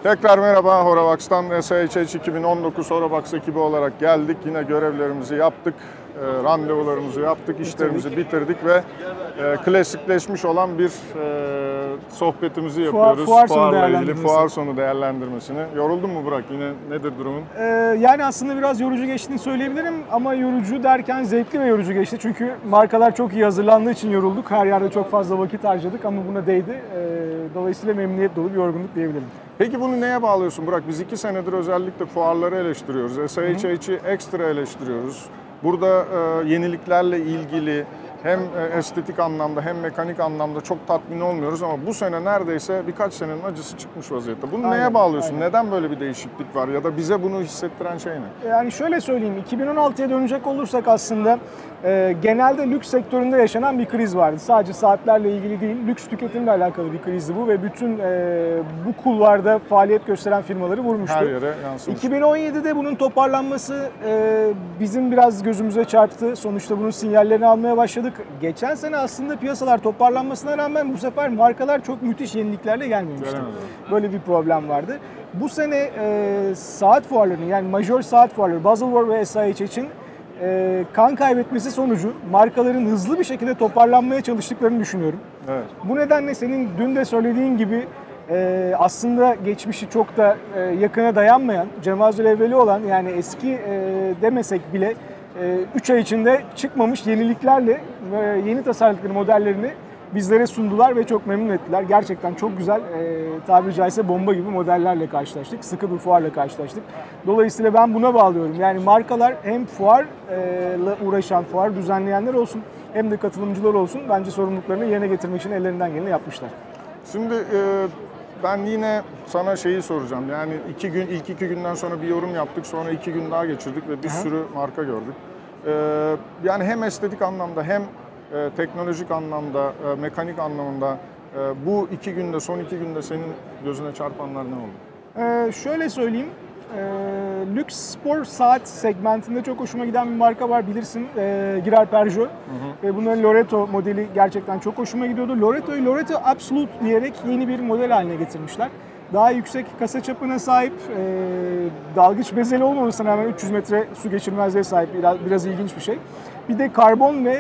Tekrar merhaba, Horavax'tan SHH 2019 Horavax ekibi olarak geldik. Yine görevlerimizi yaptık, randevularımızı yaptık, işlerimizi bitirdik ve klasikleşmiş olan bir sohbetimizi yapıyoruz. Fuarla ilgili fuar sonu değerlendirmesini. Yoruldun mu Burak? Yine nedir durumun? Yani aslında biraz yorucu geçtiğini söyleyebilirim ama yorucu derken zevkli ve yorucu geçti. Çünkü markalar çok iyi hazırlandığı için yorulduk. Her yerde çok fazla vakit harcadık ama buna değdi. Dolayısıyla memnuniyet dolu bir yorgunluk diyebilirim. Peki bunu neye bağlıyorsun Burak? Biz 2 senedir özellikle fuarları eleştiriyoruz. SHH'i ekstra eleştiriyoruz. Burada yeniliklerle ilgili hem estetik anlamda hem mekanik anlamda çok tatmin olmuyoruz ama bu sene neredeyse birkaç senenin acısı çıkmış vaziyette. Bunu neye bağlıyorsun? Aynen. Neden böyle bir değişiklik var ya da bize bunu hissettiren şey ne? Yani şöyle söyleyeyim, 2016'ya dönecek olursak aslında genelde lüks sektöründe yaşanan bir kriz vardı. Sadece saatlerle ilgili değil, lüks tüketimle alakalı bir krizdi bu ve bütün bu kulvarda faaliyet gösteren firmaları vurmuştu. Her yere yansımış. 2017'de bunun toparlanması bizim biraz gözümüze çarptı. Sonuçta bunun sinyallerini almaya başladık. Geçen sene aslında piyasalar toparlanmasına rağmen bu sefer markalar çok müthiş yeniliklerle gelmemişti. Böyle bir problem vardı. Bu sene saat fuarlarının yani majör saat fuarları Baselworld ve SIH için kan kaybetmesi sonucu markaların hızlı bir şekilde toparlanmaya çalıştıklarını düşünüyorum. Evet. Bu nedenle senin dün de söylediğin gibi aslında geçmişi çok da yakına dayanmayan, cemazül evveli olan yani eski demesek bile 3 ay içinde çıkmamış yeniliklerle yeni tasarladıkları modellerini bizlere sundular ve çok memnun ettiler. Gerçekten çok güzel, tabiri caizse bomba gibi modellerle karşılaştık. Sıkı bir fuarla karşılaştık. Dolayısıyla ben buna bağlıyorum. Yani markalar hem fuarla uğraşan, fuar düzenleyenler olsun hem de katılımcılar olsun bence sorumluluklarını yerine getirmek için ellerinden geleni yapmışlar. Şimdi ben yine sana şeyi soracağım. Yani ilk 2 günden sonra bir yorum yaptık. Sonra 2 gün daha geçirdik ve bir sürü marka gördük. Yani hem estetik anlamda hem teknolojik anlamda, mekanik anlamda bu 2 günde, son 2 günde senin gözüne çarpanlar ne oldu? Şöyle söyleyeyim. Lüks spor saat segmentinde çok hoşuma giden bir marka var bilirsin. Girard Perregaux. Ve bunların Loreto modeli gerçekten çok hoşuma gidiyordu. Loretto'yu Loretto Absolute diyerek yeni bir model haline getirmişler. Daha yüksek kasa çapına sahip, dalgıç bezeli olmamasına rağmen 300 metre su geçirmezliğe sahip biraz ilginç bir şey. Bir de karbon ve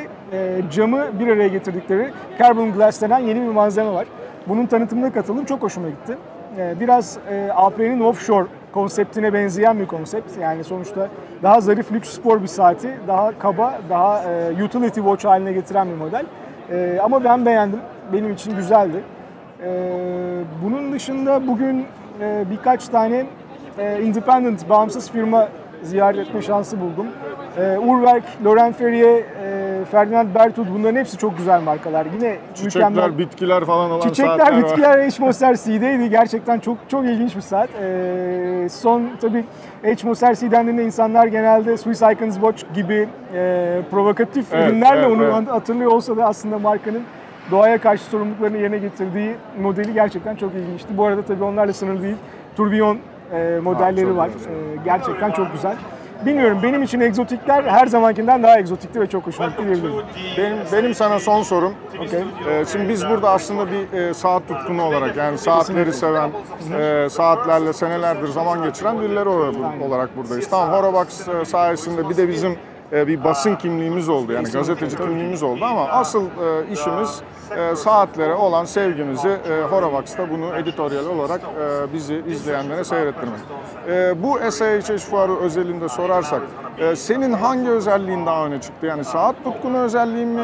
camı bir araya getirdikleri Carbon Glass denen yeni bir malzeme var. Bunun tanıtımına katıldım, çok hoşuma gitti. Biraz AP'nin offshore konseptine benzeyen bir konsept. Yani sonuçta daha zarif lüks spor bir saati, daha kaba, daha utility watch haline getiren bir model. Ama ben beğendim, benim için güzeldi. Bunun dışında bugün birkaç tane independent, bağımsız firma ziyaret etme şansı buldum. Urwerk, Laurent Ferrier, Ferdinand Berthoud bunların hepsi çok güzel markalar. Yine çiçekler, mükemmel, bitkiler falan olan çiçekler, saatler var. bitkiler H. Moser C'deydi. Gerçekten çok ilginç bir saat. Son tabii H. Moser C dendiğinde insanlar genelde Swiss Icons Watch gibi provokatif ürünlerle onu hatırlıyor olsa da aslında markanın doğaya karşı sorumluluklarını yerine getirdiği modeli gerçekten çok ilginçti. Bu arada tabii onlarla sınırlı değil. Tourbillon modelleri var. Gerçekten çok güzel. Bilmiyorum, benim için egzotikler her zamankinden daha egzotikti ve çok hoşuma gitti diyebilirim. Benim sana son sorum. Okay. Şimdi biz burada aslında bir saat tutkunu olarak yani saatleri seven, saatlerle senelerdir zaman geçiren birileri olarak buradayız. Tamam, Horavax sayesinde bir de bizim bir basın kimliğimiz oldu yani gazeteci kimliğimiz oldu ama asıl işimiz saatlere olan sevgimizi Horavax'ta bunu editoryal olarak bizi izleyenlere seyrettirmek. Bu SIH fuarı özelinde sorarsak senin hangi özelliğin daha öne çıktı? Yani saat tutkunu özelliğin mi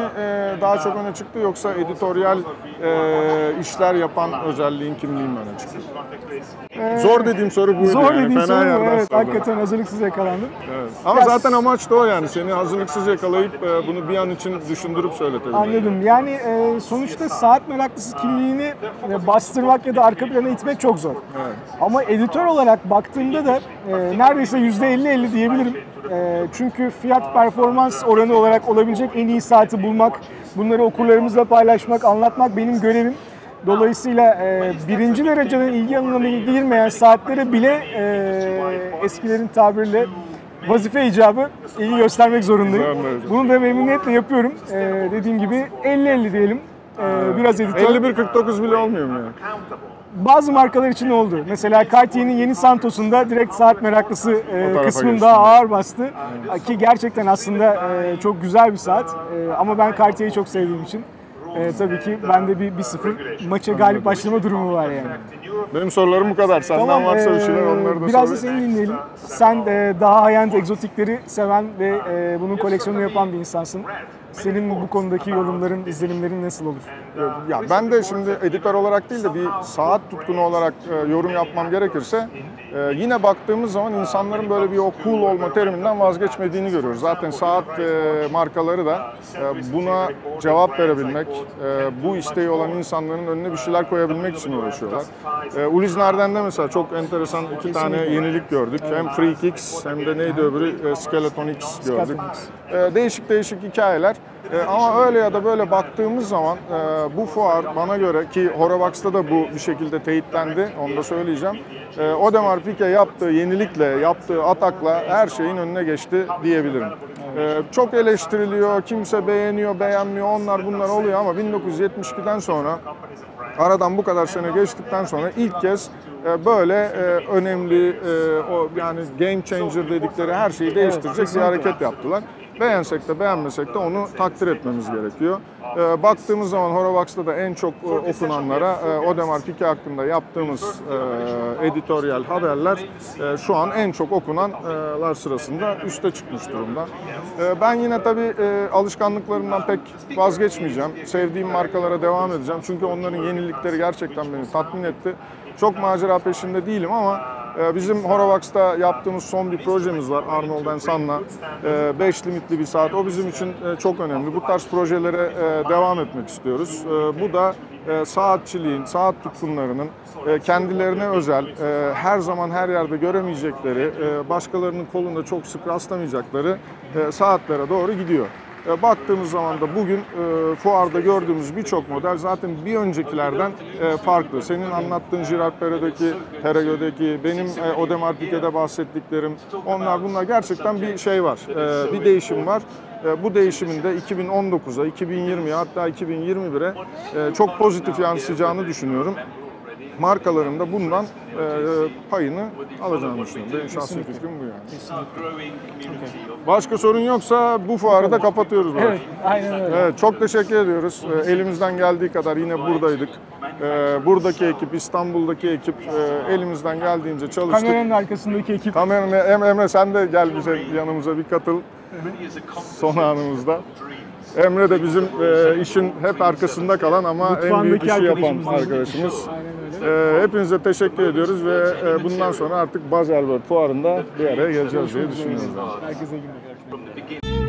daha çok öne çıktı yoksa editoryal işler yapan özelliğin kimliğin mi öne çıktı? Zor dediğim soru buydu. Zor yani. dediğim Fena soru evet, sordum. hakikaten hazırlıksız yakalandım. Evet. Ama zaten amaç da o yani. Seni hazırlıksız yakalayıp bunu bir an için düşündürüp söyletebilmek. Anladım. Yani sonuçta saat meraklısı kimliğini bastırmak ya da arka plana itmek çok zor. Evet. Ama editör olarak baktığımda da neredeyse %50-50 diyebilirim. Çünkü fiyat performans oranı olarak olabilecek en iyi saati bulmak, bunları okurlarımızla paylaşmak, anlatmak benim görevim. Dolayısıyla birinci dereceden ilgi alanına girmeyen saatlere bile eskilerin tabiriyle vazife icabı ilgi göstermek zorundayım. Bunu da memnuniyetle yapıyorum. Dediğim gibi 50-50 diyelim. Biraz editör. 51-49 bile olmuyor mu yani? Bazı markalar için oldu. Mesela Cartier'in yeni Santos'unda direkt saat meraklısı tarafa kısmında geçtim. ağır bastı. Ki gerçekten aslında çok güzel bir saat. Ama ben Cartier'i çok sevdiğim için tabii ki bende bir 1-0 maça galip başlama durumu var yani. Benim sorularım bu kadar. Senden varsa bir şeyler onları da biraz da sorayım. seni dinleyelim. Sen daha high-end egzotikleri seven ve bunun koleksiyonunu yapan bir insansın. Senin bu konudaki yorumların, izlenimlerin nasıl olur? Ya ben de şimdi editör olarak değil de bir saat tutkunu olarak yorum yapmam gerekirse yine baktığımız zaman insanların böyle bir o cool olma teriminden vazgeçmediğini görüyoruz. Zaten saat markaları da buna cevap verebilmek, bu isteği olan insanların önüne bir şeyler koyabilmek için uğraşıyorlar. Ulysse Nardin'de mesela çok enteresan iki tane yenilik gördük. Hem Freak X hem de neydi öbürü Skeleton X gördük. Değişik değişik hikayeler. Ama öyle ya da böyle baktığımız zaman bu fuar bana göre ki Horovax'ta da bu bir şekilde teyitlendi, onu da söyleyeceğim. Audemars Piguet yaptığı yenilikle, yaptığı atakla her şeyin önüne geçti diyebilirim. Çok eleştiriliyor, kimse beğeniyor, beğenmiyor, onlar bunlar oluyor ama 1972'den sonra aradan bu kadar sene geçtikten sonra ilk kez böyle önemli, yani game changer dedikleri her şeyi değiştirecek bir hareket yaptılar. Beğensek de beğenmesek de onu takdir etmemiz gerekiyor. Baktığımız zaman Horovax'ta da en çok okunanlara Audemars Piguet hakkında yaptığımız editoryal haberler şu an en çok okunanlar sırasında üste çıkmış durumda. Ben yine tabii alışkanlıklarımdan pek vazgeçmeyeceğim. Sevdiğim markalara devam edeceğim. Çünkü onların yenilikleri gerçekten beni tatmin etti. Çok macera peşinde değilim ama bizim Horovax'ta yaptığımız son bir projemiz var Arnold & Son'la. 5 limitli bir saat. O bizim için çok önemli. Bu tarz projelere devam etmek istiyoruz. Bu da saatçiliğin, saat tutkunlarının kendilerine özel, her zaman her yerde göremeyecekleri, başkalarının kolunda çok sık rastlamayacakları saatlere doğru gidiyor. Baktığımız zaman da bugün fuarda gördüğümüz birçok model zaten bir öncekilerden farklı. Senin anlattığın Girard Perregaux'daki, benim Audemars Piguet'de bahsettiklerim, bunlar gerçekten bir şey var, bir değişim var. Bu değişimin de 2019'a, 2020'ye hatta 2021'e çok pozitif yansıyacağını düşünüyorum. Markaların da bundan payını alacağını düşünüyorum. Benim şahsi fikrim bu yani. Başka sorun yoksa bu fuarı da kapatıyoruz. Evet, aynen öyle. Evet, çok teşekkür ediyoruz. Elimizden geldiği kadar yine buradaydık. Buradaki ekip, İstanbul'daki ekip elimizden geldiğince çalıştık. Kameranın arkasındaki ekip. Emre sen de gel bize yanımıza bir katıl son anımızda. Emre de bizim işin hep arkasında kalan ama en büyük işi yapan arkadaşımız. Hepinize teşekkür ediyoruz ve bundan sonra artık Baselworld fuarında bir araya geleceğiz diye düşünüyoruz. Herkese günler.